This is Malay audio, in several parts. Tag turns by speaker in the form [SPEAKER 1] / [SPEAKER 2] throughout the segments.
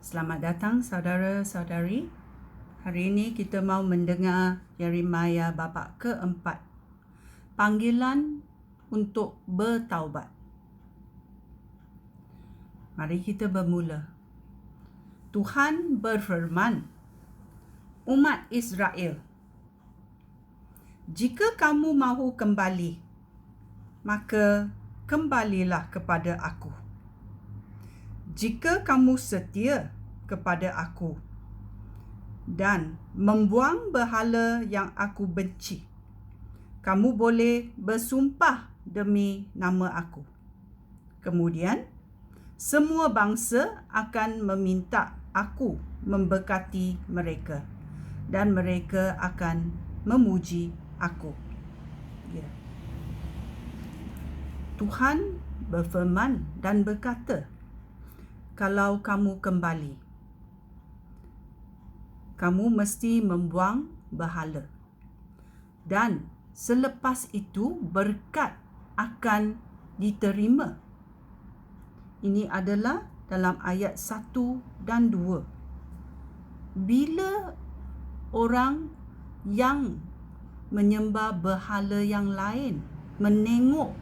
[SPEAKER 1] Selamat datang saudara-saudari. Hari ini kita mau mendengar Yeremia bab keempat. Panggilan untuk bertaubat. Mari kita bermula. Tuhan berfirman, umat Israel, jika kamu mahu kembali, maka kembalilah kepada aku. Jika kamu setia kepada aku dan membuang berhala yang aku benci, kamu boleh bersumpah demi nama aku. Kemudian, semua bangsa akan meminta aku memberkati mereka dan mereka akan memuji aku. Ya. Tuhan berfirman dan berkata, kalau kamu kembali, kamu mesti membuang berhala. Dan selepas itu berkat akan diterima. Ini adalah dalam ayat 1 dan 2. Bila orang yang menyembah berhala yang lain menengok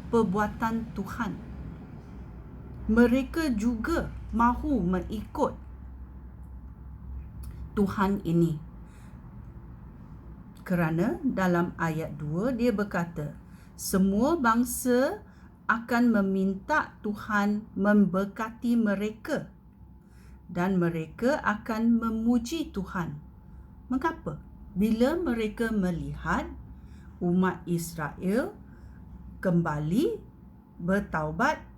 [SPEAKER 1] perbuatan Tuhan, mereka juga mahu mengikut Tuhan ini. Kerana dalam ayat 2 dia berkata, semua bangsa akan meminta Tuhan memberkati mereka dan mereka akan memuji Tuhan. Mengapa? Bila mereka melihat umat Israel kembali bertaubat,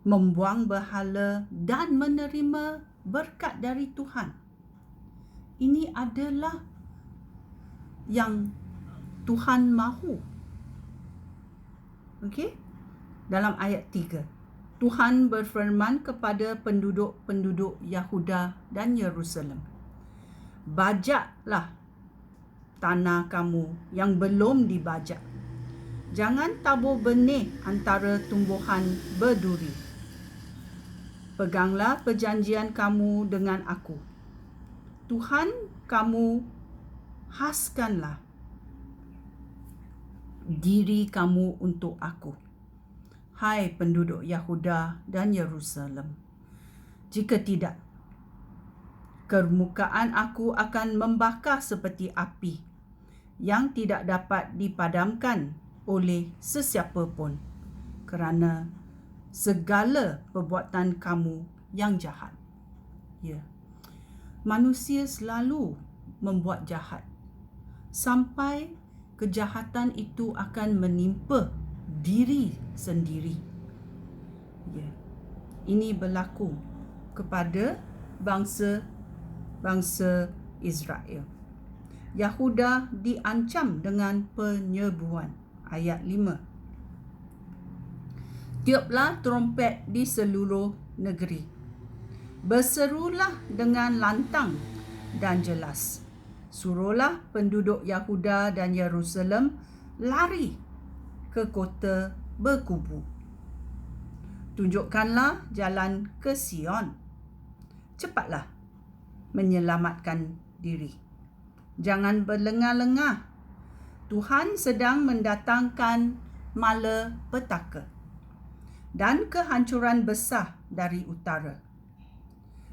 [SPEAKER 1] membuang berhala dan menerima berkat dari Tuhan. Ini adalah yang Tuhan mahu. Okey? Dalam ayat 3. Tuhan berfirman kepada penduduk-penduduk Yahuda dan Yerusalem, bajaklah tanah kamu yang belum dibajak. Jangan tabur benih antara tumbuhan berduri. Peganglah perjanjian kamu dengan aku. Tuhan kamu khaskanlah diri kamu untuk aku. Hai penduduk Yahuda dan Yerusalem. Jika tidak, kemukaan aku akan membakar seperti api yang tidak dapat dipadamkan oleh sesiapa pun kerana segala perbuatan kamu yang jahat. Ya. Manusia selalu membuat jahat sampai kejahatan itu akan menimpa diri sendiri. Ya. Ini berlaku kepada bangsa Israel. Yahuda diancam dengan penyerbuan. Ayat 5. Tiuplah trompet di seluruh negeri. Berserulah dengan lantang dan jelas. Suruhlah penduduk Yahuda dan Yerusalem lari ke kota berkubu. Tunjukkanlah jalan ke Sion. Cepatlah menyelamatkan diri. Jangan berlengah-lengah. Tuhan sedang mendatangkan malapetaka dan kehancuran besar dari utara.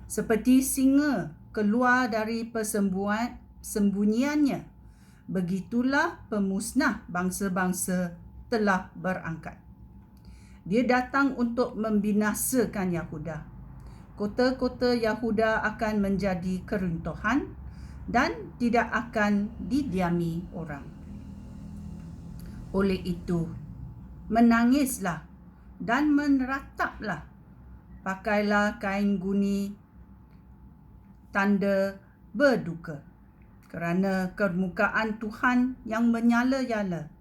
[SPEAKER 1] Seperti singa keluar dari persembunyiannya, begitulah pemusnah bangsa-bangsa telah berangkat. Dia datang untuk membinasakan Yahuda. Kota-kota Yahuda akan menjadi keruntuhan dan tidak akan didiami orang. Oleh itu, menangislah dan menerataplah. Pakailah kain guni tanda berduka kerana kemukaan Tuhan yang menyala-nyala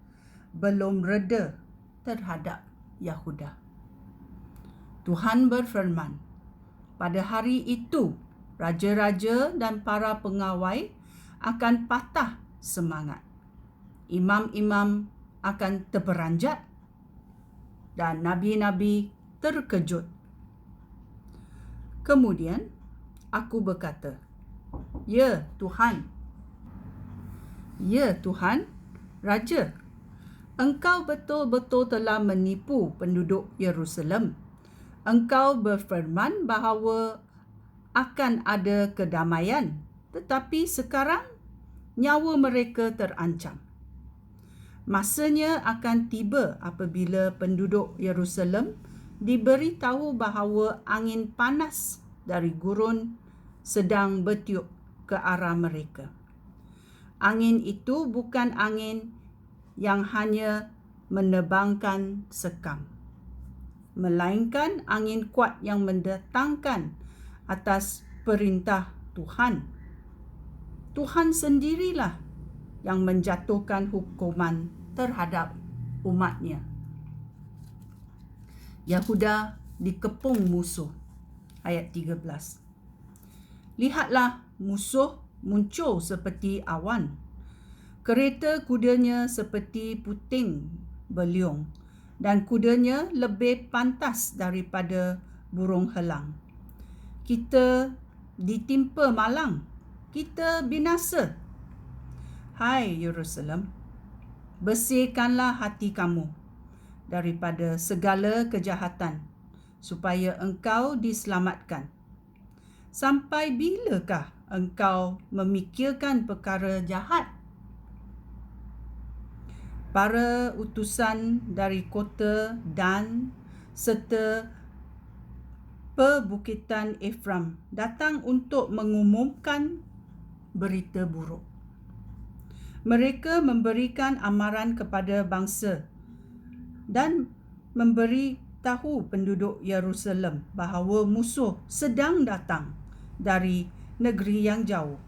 [SPEAKER 1] belum reda terhadap Yahuda. Tuhan berfirman, pada hari itu raja-raja dan para pengawai akan patah semangat. Imam-imam akan terperanjat dan nabi-nabi terkejut. Kemudian aku berkata, "Ya, Tuhan. Ya, Tuhan, Raja, Engkau betul-betul telah menipu penduduk Yerusalem. Engkau berfirman bahawa akan ada kedamaian, tetapi sekarang nyawa mereka terancam. Masanya akan tiba apabila penduduk Yerusalem diberitahu bahawa angin panas dari gurun sedang bertiup ke arah mereka. Angin itu bukan angin yang hanya menebangkan sekam, melainkan angin kuat yang mendatangkan atas perintah Tuhan. Tuhan sendirilah yang menjatuhkan hukuman terhadap umatnya." Yahuda dikepung musuh. Ayat 13. Lihatlah, musuh muncul seperti awan. Kereta kudanya seperti puting beliung, dan kudanya lebih pantas daripada burung helang. Kita ditimpa malang, kita binasa. Hai Yerusalem, bersihkanlah hati kamu daripada segala kejahatan, supaya engkau diselamatkan. Sampai bilakah engkau memikirkan perkara jahat? Para utusan dari kota Dan serta perbukitan Efraim datang untuk mengumumkan berita buruk. Mereka memberikan amaran kepada bangsa dan memberi tahu penduduk Yerusalem bahawa musuh sedang datang dari negeri yang jauh.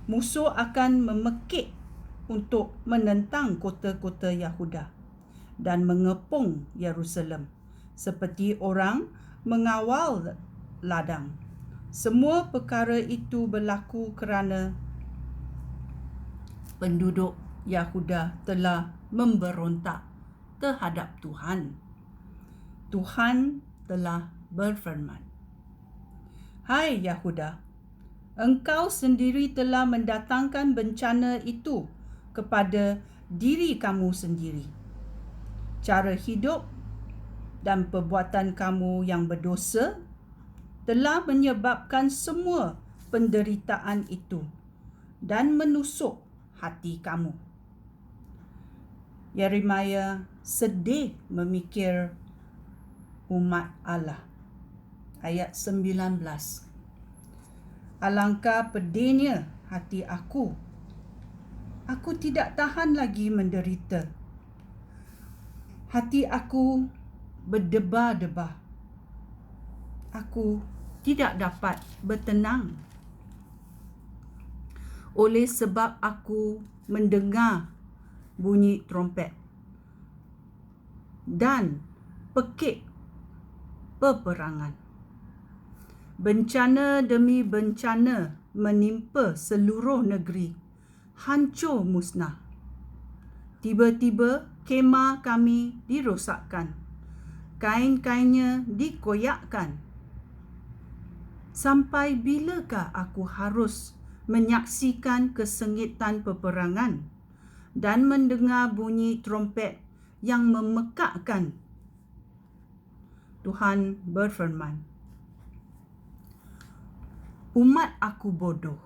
[SPEAKER 1] Musuh akan memekik untuk menentang kota-kota Yahuda dan mengepung Yerusalem seperti orang mengawal ladang. Semua perkara itu berlaku kerana penduduk Yahuda telah memberontak terhadap Tuhan. Tuhan telah berfirman, "Hai Yahuda, engkau sendiri telah mendatangkan bencana itu kepada diri kamu sendiri. Cara hidup dan perbuatan kamu yang berdosa telah menyebabkan semua penderitaan itu dan menusuk hati kamu." Yeremia sedih memikir umat Allah. Ayat 19. "Alangkah pedihnya hati aku. Aku tidak tahan lagi menderita. Hati aku berdebar-debar. Aku tidak dapat bertenang. Oleh sebab aku mendengar bunyi trompet dan pekik peperangan. Bencana demi bencana menimpa seluruh negeri, hancur musnah. Tiba-tiba kemah kami dirosakkan, kain-kainnya dikoyakkan. Sampai bilakah aku harus menyaksikan kesengitan peperangan dan mendengar bunyi trompet yang memekakkan?" Tuhan berfirman, "Umat aku bodoh.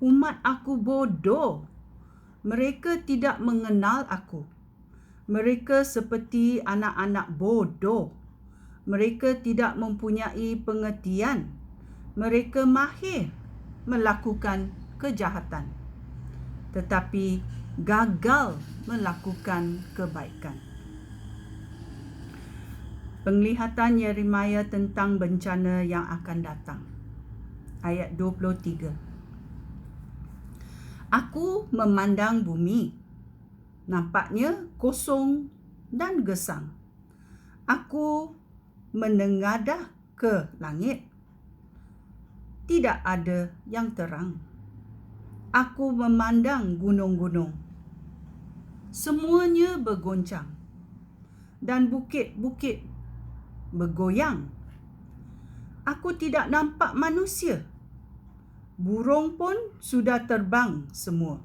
[SPEAKER 1] Umat aku bodoh. Mereka tidak mengenal aku. Mereka seperti anak-anak bodoh. Mereka tidak mempunyai pengertian. Mereka mahir melakukan kejahatan, tetapi gagal melakukan kebaikan." Penglihatan Yeremia tentang bencana yang akan datang. Ayat 23. "Aku memandang bumi, nampaknya kosong dan gesang. Aku menengadah ke langit, tidak ada yang terang. Aku memandang gunung-gunung, semuanya bergoncang, dan bukit-bukit bergoyang. aku tidak nampak manusia. Burung pun sudah terbang semua.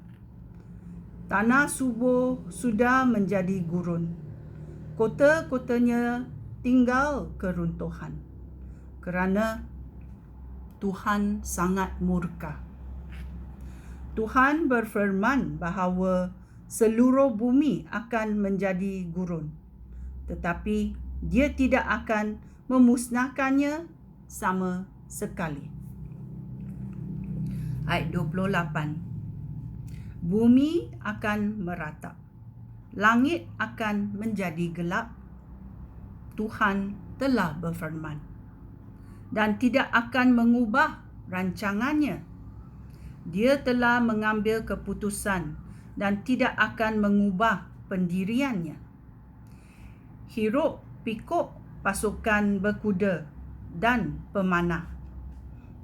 [SPEAKER 1] Tanah subur sudah menjadi gurun. Kota-kotanya tinggal keruntuhan. Kerana Tuhan sangat murka. Tuhan berfirman bahawa seluruh bumi akan menjadi gurun. Tetapi Dia tidak akan memusnahkannya sama sekali. Ayat 28. Bumi akan meratap. Langit akan menjadi gelap. Tuhan telah berfirman. Dan tidak akan mengubah rancangannya. Dia telah mengambil keputusan dan tidak akan mengubah pendiriannya. Hiruk pikuk pasukan berkuda dan pemanah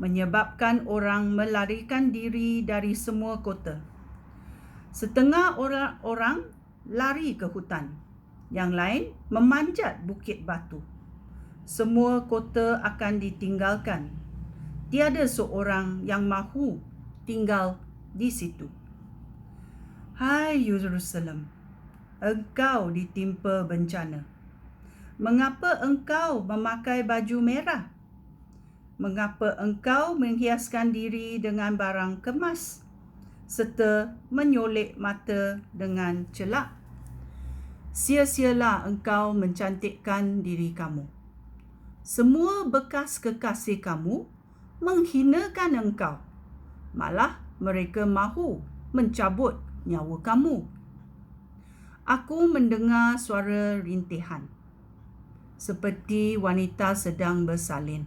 [SPEAKER 1] menyebabkan orang melarikan diri dari semua kota. Setengah orang lari ke hutan, yang lain memanjat bukit batu. Semua kota akan ditinggalkan. Tiada seorang yang mahu tinggal di situ. Hai Yerusalem, engkau ditimpa bencana. Mengapa engkau memakai baju merah? Mengapa engkau menghiaskan diri dengan barang kemas, serta menyolek mata dengan celak? Sia-sialah engkau mencantikkan diri kamu. Semua bekas kekasih kamu menghinakan engkau. Malah mereka mahu mencabut nyawa kamu. Aku mendengar suara rintihan, seperti wanita sedang bersalin,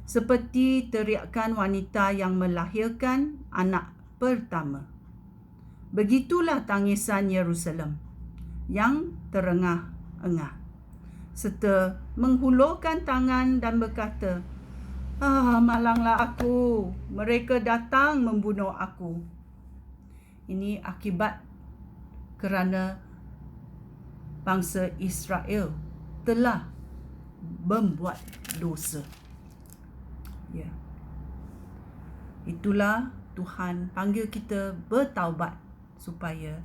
[SPEAKER 1] seperti teriakan wanita yang melahirkan anak pertama. Begitulah tangisan Yerusalem yang terengah-engah, serta menghulurkan tangan dan berkata, malanglah aku, mereka datang membunuh aku. Ini akibat kerana bangsa Israel telah membuat dosa. Ya. Itulah Tuhan panggil kita bertaubat supaya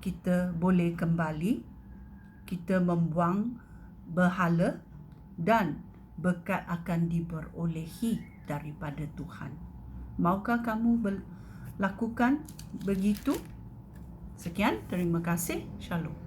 [SPEAKER 1] kita boleh kembali, kita membuang berhala dan berkat akan diperolehi daripada Tuhan. Maukah kamu lakukan begitu? Sekian, terima kasih. Shalom.